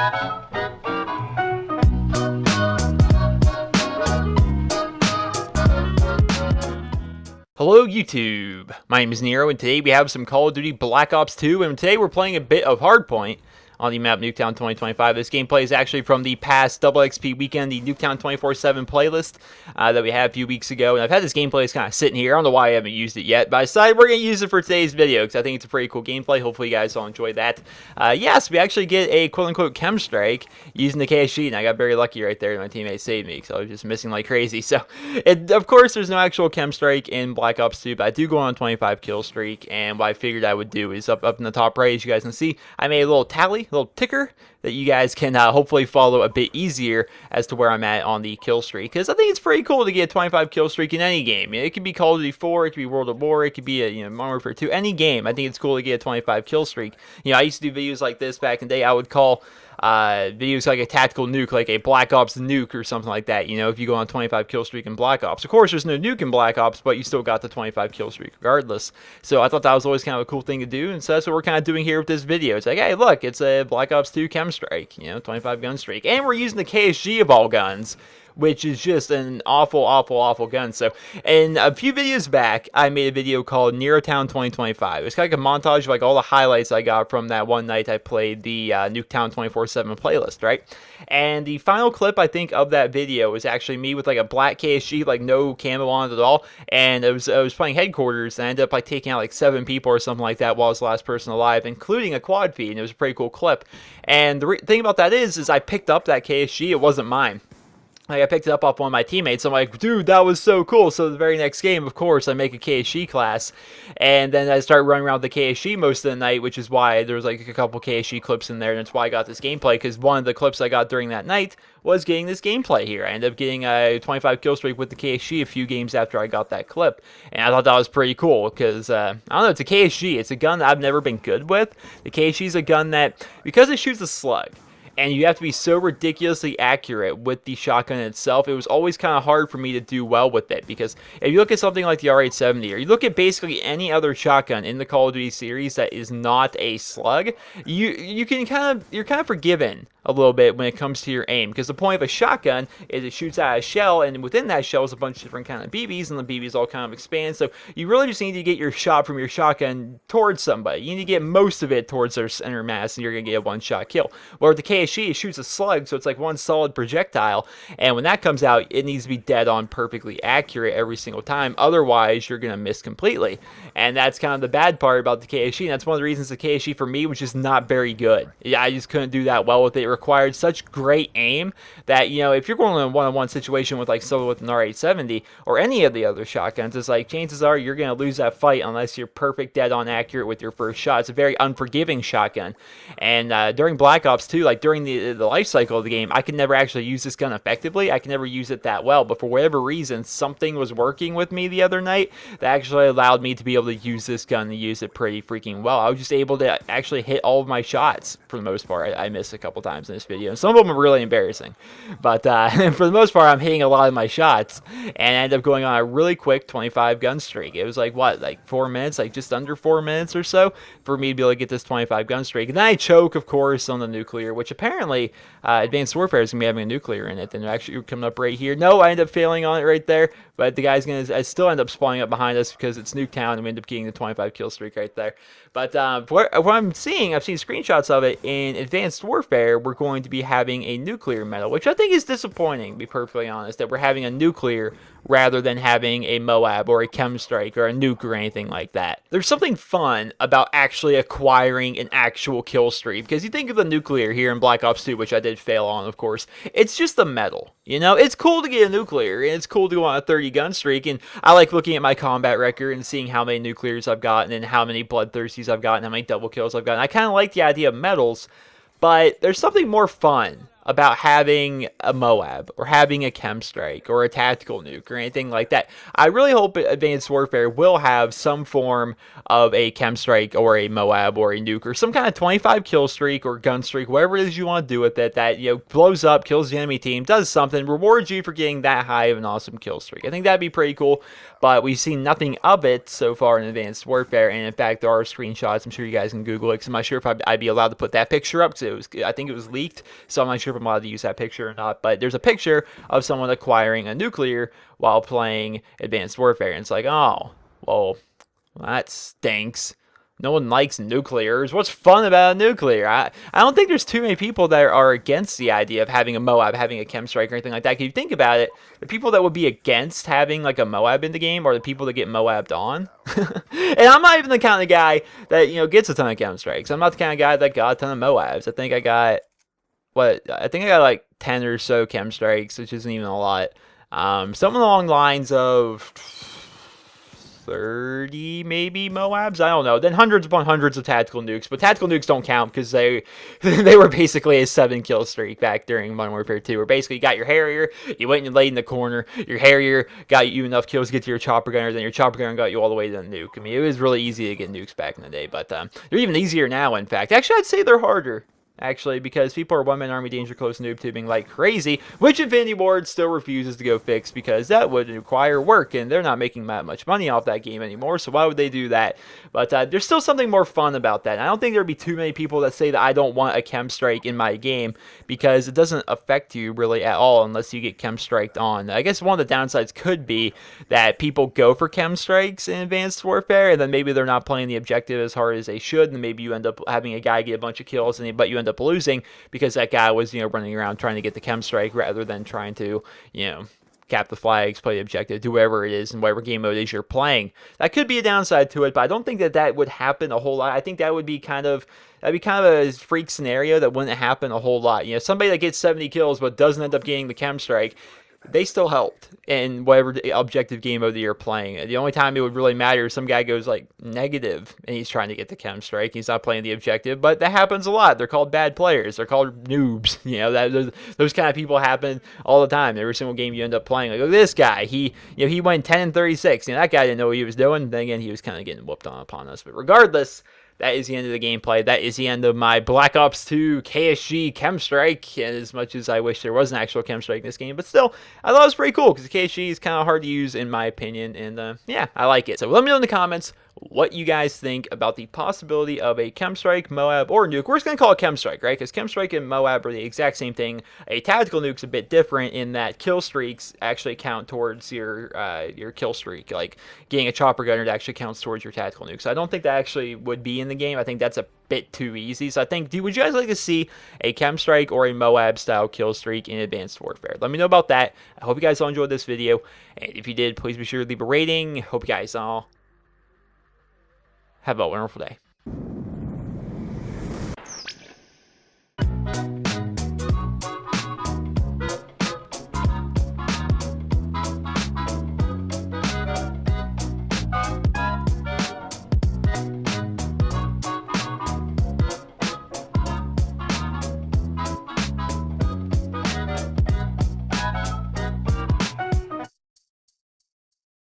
Hello YouTube, my name is Nero and today we have some Call of Duty Black Ops 2 and today we're playing a bit of Hardpoint on the map Nuketown 2025. This gameplay is actually from the past Double XP weekend, the Nuketown 24/7 playlist that we had a few weeks ago. And I've had this gameplay kind of sitting here. I don't know why I haven't used it yet, but I decided we're going to use it for today's video because I think it's a pretty cool gameplay. Hopefully you guys all enjoy that. Yes, we actually get a quote-unquote KEM Strike using the KSG, and I got very lucky right there. My teammate saved me because I was just missing like crazy. So, of course, there's no actual KEM Strike in Black Ops 2, but I do go on a 25 kill streak, and what I figured I would do is up in the top right, as you guys can see, I made a little tally, a little ticker that you guys can hopefully follow a bit easier as to where I'm at on the kill streak, because I think it's pretty cool to get a 25 kill streak in any game. It could be Call of Duty 4, it could be World of War, it could be a Modern Warfare 2, any game. I think it's cool to get a 25 kill streak. I used to do videos like this back in the day. I would call videos like a tactical nuke, like a Black Ops nuke or something like that, if you go on a 25 kill streak in Black Ops. Of course, there's no nuke in Black Ops, but you still got the 25 kill streak regardless. So I thought that was always kind of a cool thing to do, and so that's what we're kind of doing here with this video. It's like, hey, look, it's a Black Ops 2 KEM Strike, 25 gun streak. And we're using the KSG of all guns, which is just an awful gun. So, in a few videos back, I made a video called Nuketown 2025. It's kind of like a montage of like all the highlights I got from that one night I played the Nuketown 24/7 playlist, right? And the final clip, I think, of that video was actually me with like a black KSG, like no camo on it at all, and I was playing headquarters, and I ended up like taking out like 7 people or something like that while I was the last person alive, including a quad feed, and it was a pretty cool clip. And the thing about that is I picked up that KSG, it wasn't mine. Like, I picked it up off one of my teammates. I'm like, dude, that was so cool. So the very next game, of course, I make a KSG class, and then I start running around with the KSG most of the night, which is why there was like a couple KSG clips in there, and that's why I got this gameplay, because one of the clips I got during that night was getting this gameplay here. I ended up getting a 25 kill streak with the KSG a few games after I got that clip, and I thought that was pretty cool, because, I don't know, it's a KSG. It's a gun that I've never been good with. The KSG is a gun that, because it shoots a slug, and you have to be so ridiculously accurate with the shotgun itself, it was always kind of hard for me to do well with it. Because if you look at something like the R870, or you look at basically any other shotgun in the Call of Duty series that is not a slug, you're kind of forgiven a little bit when it comes to your aim, because the point of a shotgun is it shoots out a shell, and within that shell is a bunch of different kind of BBs, and the BBs all kind of expand. So you really just need to get your shot from your shotgun towards somebody. You need to get most of it towards their center mass, and you're gonna get a one-shot kill. Where with the KSG, it shoots a slug, so it's like one solid projectile, and when that comes out, it needs to be dead on perfectly accurate every single time. Otherwise, you're gonna miss completely, and that's kind of the bad part about the KSG. And that's one of the reasons the KSG for me was just not very good. Yeah, I just couldn't do that well with it. It required such great aim that, if you're going in a one-on-one situation with like someone with an R870 or any of the other shotguns, it's like chances are you're gonna lose that fight unless you're perfect dead on accurate with your first shot. It's a very unforgiving shotgun. And during Black Ops 2, like during the life cycle of the game, I could never actually use this gun effectively. I could never use it that well, but for whatever reason, something was working with me the other night that actually allowed me to be able to use this gun and use it pretty freaking well. I was just able to actually hit all of my shots for the most part. I missed a couple times in this video, and some of them are really embarrassing, but for the most part, I'm hitting a lot of my shots, and I ended up going on a really quick 25 gun streak. It was like, what, like 4 minutes, like just under 4 minutes or so for me to be able to get this 25 gun streak. And then I choke, of course, on the nuclear, which apparently Advanced Warfare is going to be having a nuclear in it, and they're actually coming up right here. No, I ended up failing on it right there, but the guy's going to still end up spawning up behind us because it's Nuketown, and we end up getting the 25 kill streak right there. But what I'm seeing, I've seen screenshots of it in Advanced Warfare, we're going to be having a nuclear medal, which I think is disappointing, to be perfectly honest, that we're having a nuclear rather than having a MOAB or a KEM Strike or a nuke or anything like that. There's something fun about actually acquiring an actual kill streak, because you think of the nuclear here in Black Ops 2, which I did fail on, of course. It's just a medal, It's cool to get a nuclear, and it's cool to go on a 30 gun streak, and I like looking at my combat record and seeing how many nuclears I've gotten and how many bloodthirsties I've gotten, how many double kills I've gotten. I kind of like the idea of medals, but there's something more fun about having a MOAB or having a KEM Strike or a tactical nuke or anything like that. I really hope Advanced Warfare will have some form of a KEM Strike or a MOAB or a nuke or some kind of 25 kill streak or gun streak, whatever it is you want to do with it, that, you know, blows up, kills the enemy team, does something, rewards you for getting that high of an awesome kill streak. I think that'd be pretty cool, but we've seen nothing of it so far in Advanced Warfare, and in fact, there are screenshots. I'm sure you guys can Google it, because I'm not sure if I'd be allowed to put that picture up, because I think it was leaked, so I'm not sure if I'm allowed to use that picture or not, but there's a picture of someone acquiring a nuclear while playing Advanced Warfare, and it's like, oh, well, that stinks. No one likes nuclears. What's fun about a nuclear? I don't think there's too many people that are against the idea of having a MOAB, having a KEM Strike or anything like that. If you think about it, the people that would be against having like a MOAB in the game are the people that get MOAB'd on. And I'm not even the kind of guy that, you know, gets a ton of KEM Strikes. I'm not the kind of guy that got a ton of MOABs. I think I got like 10 or so KEM Strikes, which isn't even a lot. Something along the lines of 30 maybe MOABs, I don't know, then hundreds upon hundreds of tactical nukes, but tactical nukes don't count because they were basically a 7 kill streak back during Modern Warfare 2, where basically you got your Harrier, you went and laid in the corner, your Harrier got you enough kills to get to your chopper gunner, then your chopper gunner got you all the way to the nuke. I mean, it was really easy to get nukes back in the day, but they're even easier now, in fact. Actually, I'd say they're harder, actually, because people are one-man army danger close noob tubing like crazy, which Infinity Ward still refuses to go fix because that would require work, and they're not making that much money off that game anymore, so why would they do that? But there's still something more fun about that. And I don't think there'd be too many people that say that I don't want a KEM Strike in my game, because it doesn't affect you really at all unless you get KEM Striked on. I guess one of the downsides could be that people go for KEM Strikes in Advanced Warfare, and then maybe they're not playing the objective as hard as they should, and maybe you end up having a guy get a bunch of kills, but you end up losing because that guy was, you know, running around trying to get the KEM Strike rather than trying to, you know, cap the flags, play the objective, do whatever it is in whatever game mode it is you're playing. That could be a downside to it, but I don't think that would happen a whole lot. I think that would be kind of a freak scenario that wouldn't happen a whole lot. You know, somebody that gets 70 kills but doesn't end up getting the KEM Strike, they still helped in whatever objective game mode that you're playing. The only time it would really matter is some guy goes like negative and he's trying to get the KEM Strike. He's not playing the objective, but that happens a lot. They're called bad players. They're called noobs. You know, those kind of people happen all the time. Every single game you end up playing, like, look at this guy. He went 10-36. You know, that guy didn't know what he was doing. Then again, he was kind of getting whooped on upon us. But regardless, that is the end of the gameplay. That is the end of my Black Ops 2 KSG KEM Strike. And as much as I wish there was an actual KEM Strike in this game, but still, I thought it was pretty cool because the KSG is kind of hard to use in my opinion. And yeah, I like it. So let me know in the comments what you guys think about the possibility of a KEM Strike, MOAB, or nuke. We're just going to call it KEM Strike, right? Because KEM Strike and MOAB are the exact same thing. A tactical nuke's a bit different in that kill streaks actually count towards your kill streak. Like, getting a chopper gunner actually counts towards your tactical nuke. So I don't think that actually would be in the game. I think that's a bit too easy. So I think, would you guys like to see a KEM Strike or a MOAB style kill streak in Advanced Warfare? Let me know about that. I hope you guys all enjoyed this video. And if you did, please be sure to leave a rating. Hope you guys all have a wonderful day.